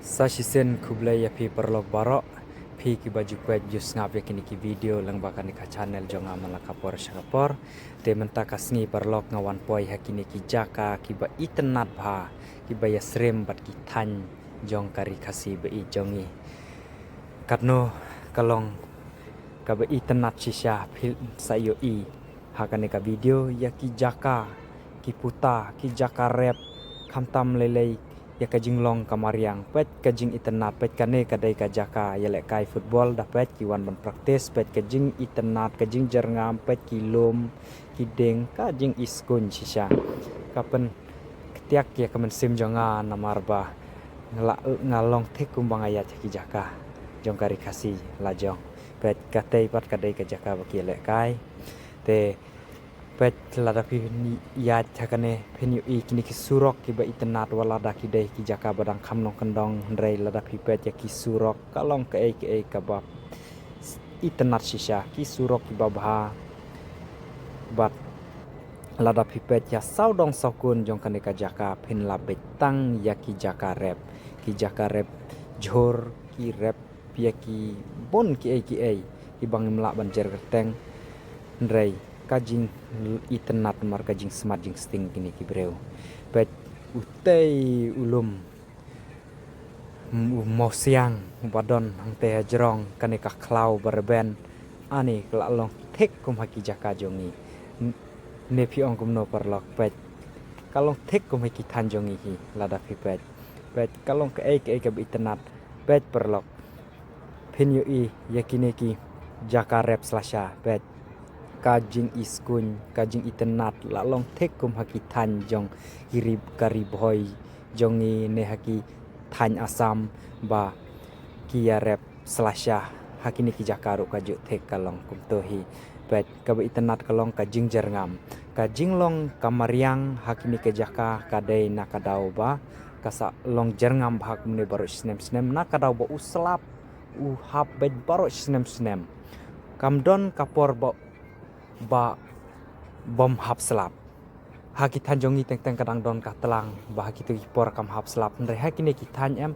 Sasisen kublai ya pi perlok barok pi ki baju kuat jus ngap ya kini ki video lang bakan ka channel jong amal kapor syakapor de menta kasngi perlok ngawan poi hakini ki jaka ki ba itenat bha ki ba ya srem bat ki tan jong kari kasi ba i jongi katno kalong ka ba itenat sisya phil sayo i hakane ka video ya ki jaka ki puta ki jaka rep khamtam lelei ya kajing long kamariang pet kajing itenat pet kane kadai kajaka ya lek kai football dah pet ki wan ban praktis pet kajing itenat kajing jerngam pet ki lom ki deng kajing iskun sisa kapen ketiak ya kamen sim jonga namarba ngalong tek kumbang ayat ki jaka jong kari kasi lajong pet katai pat kadai kajaka baki lek kai te pet lada pi ya chakane penyu i kini ki surok ki ba itenat wala da ki dei ki jaka badang khamnong kendong ndrei lada pi pet ya ki surok kalong ke e ka ba itenat sisa ki surok ki babha bat lada pi pet ya saudong sokun jong kane ka jaka pen la betang ya ki jaka rep jor ki rep ya ki bon ki ki bang mla ban jer kerteng ndrei kajing itenat mar kajing smart jing sting kini ki breu pet utei ulum mo siang badon hang te jrong kane ka klau berben ani kla long tek kum haki jaka jongi ne pi ong kum no perlok pet kalong tek kum haki tan jongi hi lada pi pet kalong ke ke itenat pet perlok penyu i yakine ki jaka rep slasha pet kajing iskun kajing itenat lalong tekum haki tan jong hirib kari boy jongi ne haki tan asam ba kia rep slasha haki ni ki jakaru kaju tek kalong kumtohi pet kabe itenat kalong kajing jerngam kajing long kamariang haki ni ke jaka kadai nakadau ba kasa long jerngam hak ne baru snem nakadau ba uslap hab bet baru snem kamdon kapor ba bom hap selap haki tanjongi teng kadang don ka telang ba haki tu por kam hap selap ndre haki ne ki tan em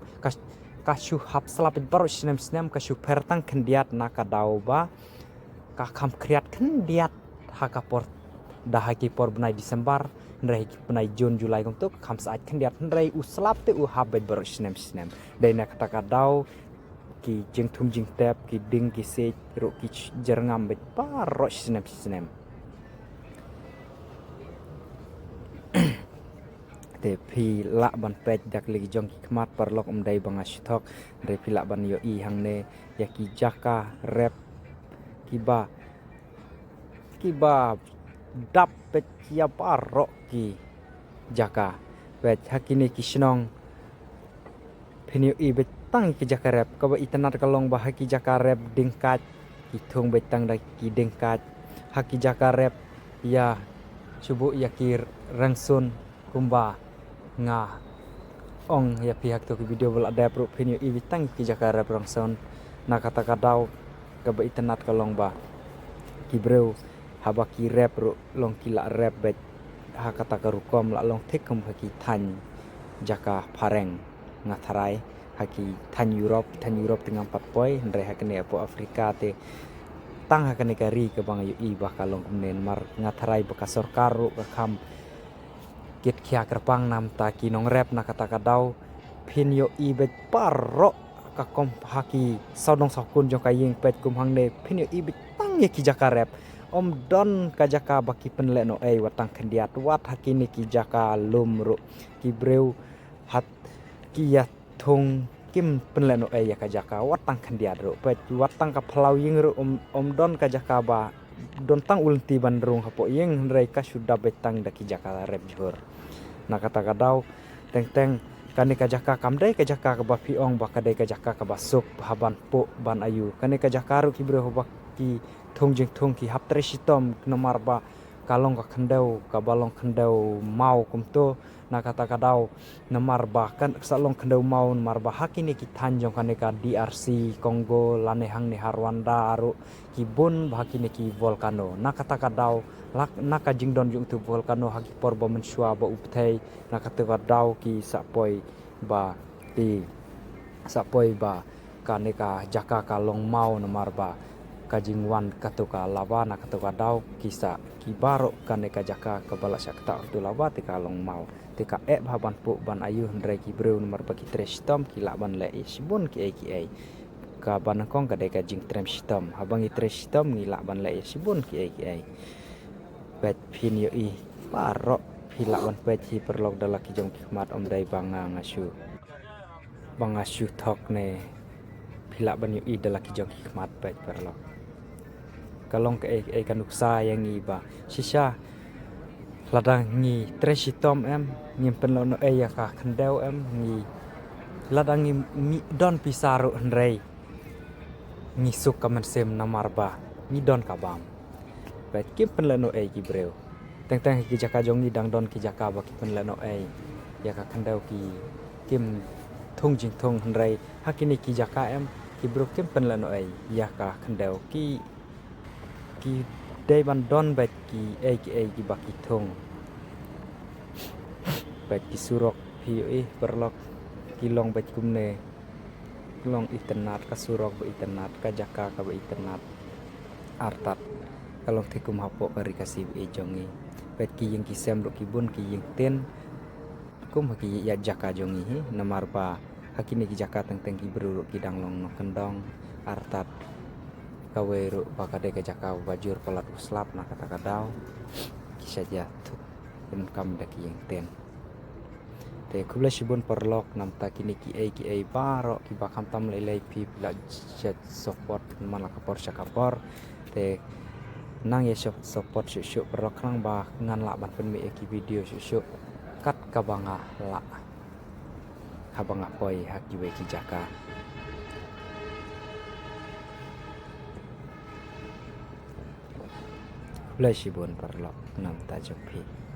kashu hap selap baru snem kashu pertang kendiat naka dau ba ka kam kriat kendiat haka por dah haki por benai Desember ndre haki benai Jun Julai kum tu kam saat kendiat ndre uslap te hab bet baru snem dai nak kata dau ki jeng thum jing tap ki ding ki se ro ki jerngam bet parok snem te pi la ban pet dak legi jong ki khmat parlok dai bang ashthok re pi la ban yo i hang ne ya ki jaka rep ki ba dap pet ya parok ki jaka pet hakine ki snong penyu i bet tang ki jaka rep ka ba itenat kalong ba haki jaka rep dingkat ki thong betang da ki dingkat haki jaka rep ya subu ya ki rangsun kumba nga ong ya pihak tu ki video bol ada pro penyu i betang ki jaka rep rangsun na kata kadau ka ba itenat kalong ba ki breu haba ki rep ro long ki la rep bet ha kata karukom la long thekum haki tan jaka pareng ngatharai haki tan Europe dengan 4 poi ndre hakene po Afrika te tang hakene kari ke bang yu i bakalong kemen mar ngatharai bekasor karu ke kam kit kya kerpang nam ta ki nong rep na kata kadau pin yo i bet parok ka kom haki saudong sakun jong kayeng pet kum hang ne pin yo i bet tang ye ki jaka rep om don ka jaka baki penle no watang kendiat wat haki ni ki jaka lumru ki breu hat kia thong kim penleno ya ka jaka watang khandiat ro pet watang ka phlau ying ro om don ka jaka ba don tang ulti bandrung hapo ying rei ka sudah betang da ki jaka rep jor na kata kadau teng kani ka jaka kamdai ka jaka ka ba piong ba kadai ka jaka ka basuk haban po ban ayu kani ka jaka ro ki bro ba ki thong jing thong ki hap tre sitom nomar ba kalong ka khandau ka balong khandau mau kumto na kata kadau namar bahkan salong khandau mau namar bahaki ni ki tanjong kaneka DRC Kongo lanehang ni Rwanda aru ki bun bahaki ni ki volcano na kata kadau na ka jingdon jung tu volcano haki porbo mensua ba upthei na kata kadau ki sapoi ba ti sapoi ba kaneka jaka ka long mau namar ba kajingwan katuka lawana katuka dau kisa kibaro kaneka jaka kabala sakta tu lawa tika long mau tika baban pu ban ayu hendrai ki breu nomor bagi trestom ki laban le sibun ki ka banakong kadeka jing trem sistem habang i trestom ni laban le sibun ki pet pin yo i parok hilawan pet hi perlok dalak ki jong khmat omdai banga ngasuh thok ne hilak ban yo i dalak ki jong khmat pet perlok kalong ke kanuksa yang ngi ba sisa ladang ngi tresitom nyimpen lono ya ka kendau ngi ladang ngi mi don pisaru hendrei ngi suk kamen sem namar ba ngi don kabam bet kim pen lono ki breu teng ki jaka jong ngi dang don ki jaka ba ki pen lono ya ka kendau ki kim thung jing thung hendrei hakini ki jaka ki breu kim pen lono ya ka kendau ki day ban don bet ki baki thong bet ki surok hi perlok ki long bet kumne long iternat ka surok be iternat ka jaka ka be iternat artat kalong thikum hapo kari kasih jongi bet ki yang ki sem ro ki bun ki yang ten kum ki ya jaka jongi namar pa hakini ki jaka teng ki beru ki dang long no kendong artat kaweru bakade ke jaka bajur pelat uslap na kata kadau kisah jatuh dan kam daki yang ten te kubla sibun perlok nam ta kini ki baro ki bakam tam lelai pi la jet support mana kapor sakapor te nang ye support syuk perlok nang ba ngan la ban pen mi ki video syuk kat kabanga la habanga poi haki we ki jaka Lai sibun perlok nam tajopi